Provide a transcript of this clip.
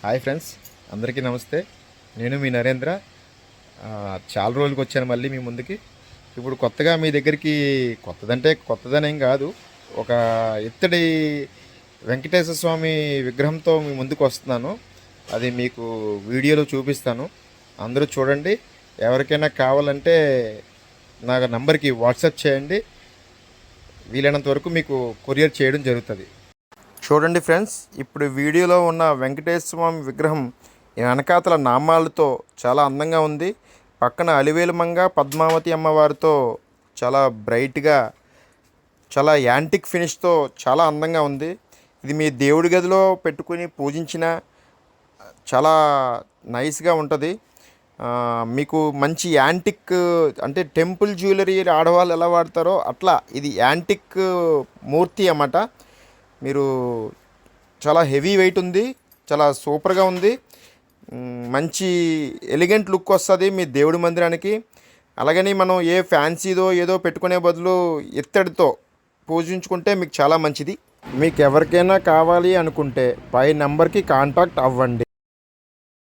Hi friends, అందరికీ నమస్తే. నేను మీ నరేంద్ర. చాలా రోజులకి వచ్చాను మళ్ళీ మీ ముందుకి. ఇప్పుడు కొత్తగా మీ దగ్గరికి, కొత్తదంటే కొత్తదనేం కాదు, ఒక ఇత్తడి వెంకటేశ్వర స్వామి విగ్రహంతో మీ ముందుకు వస్తున్నాను. అది మీకు వీడియోలో చూపిస్తాను. అందరూ చూడండి. ఎవరికైనా కావాలంటే నా నంబర్కి వాట్సాప్ చేయండి. వీలైనంత వరకు మీకు కొరియర్ చేయడం జరుగుతుంది. చూడండి ఫ్రెండ్స్, ఇప్పుడు వీడియోలో ఉన్న వెంకటేశ్వర స్వామి విగ్రహం వెనకాతల నామాలతో చాలా అందంగా ఉంది. పక్కన అలివేలుమంగ పద్మావతి అమ్మవారితో చాలా బ్రైట్గా, చాలా యాంటిక్ ఫినిష్తో చాలా అందంగా ఉంది. ఇది మీ దేవుడి గదిలో పెట్టుకుని పూజించిన చాలా నైస్గా ఉంటుంది. మీకు మంచి యాంటిక్, అంటే టెంపుల్ జ్యువెలరీ ఆడవాళ్ళు ఎలా వాడతారో అట్లా ఇది యాంటిక్ మూర్తి అన్నమాట. మీరు చాలా హెవీ వెయిట్ ఉంది, చాలా సూపర్గా ఉంది. మంచి ఎలిగెంట్ లుక్ వస్తుంది మీ దేవుడి మందిరానికి. అలాగని మనం ఏ ఫ్యాన్సీదో ఏదో పెట్టుకునే బదులు ఇత్తడితో పూజించుకుంటే మీకు చాలా మంచిది. మీకు ఎవరికైనా కావాలి అనుకుంటే పై నెంబర్కి కాంటాక్ట్ అవ్వండి.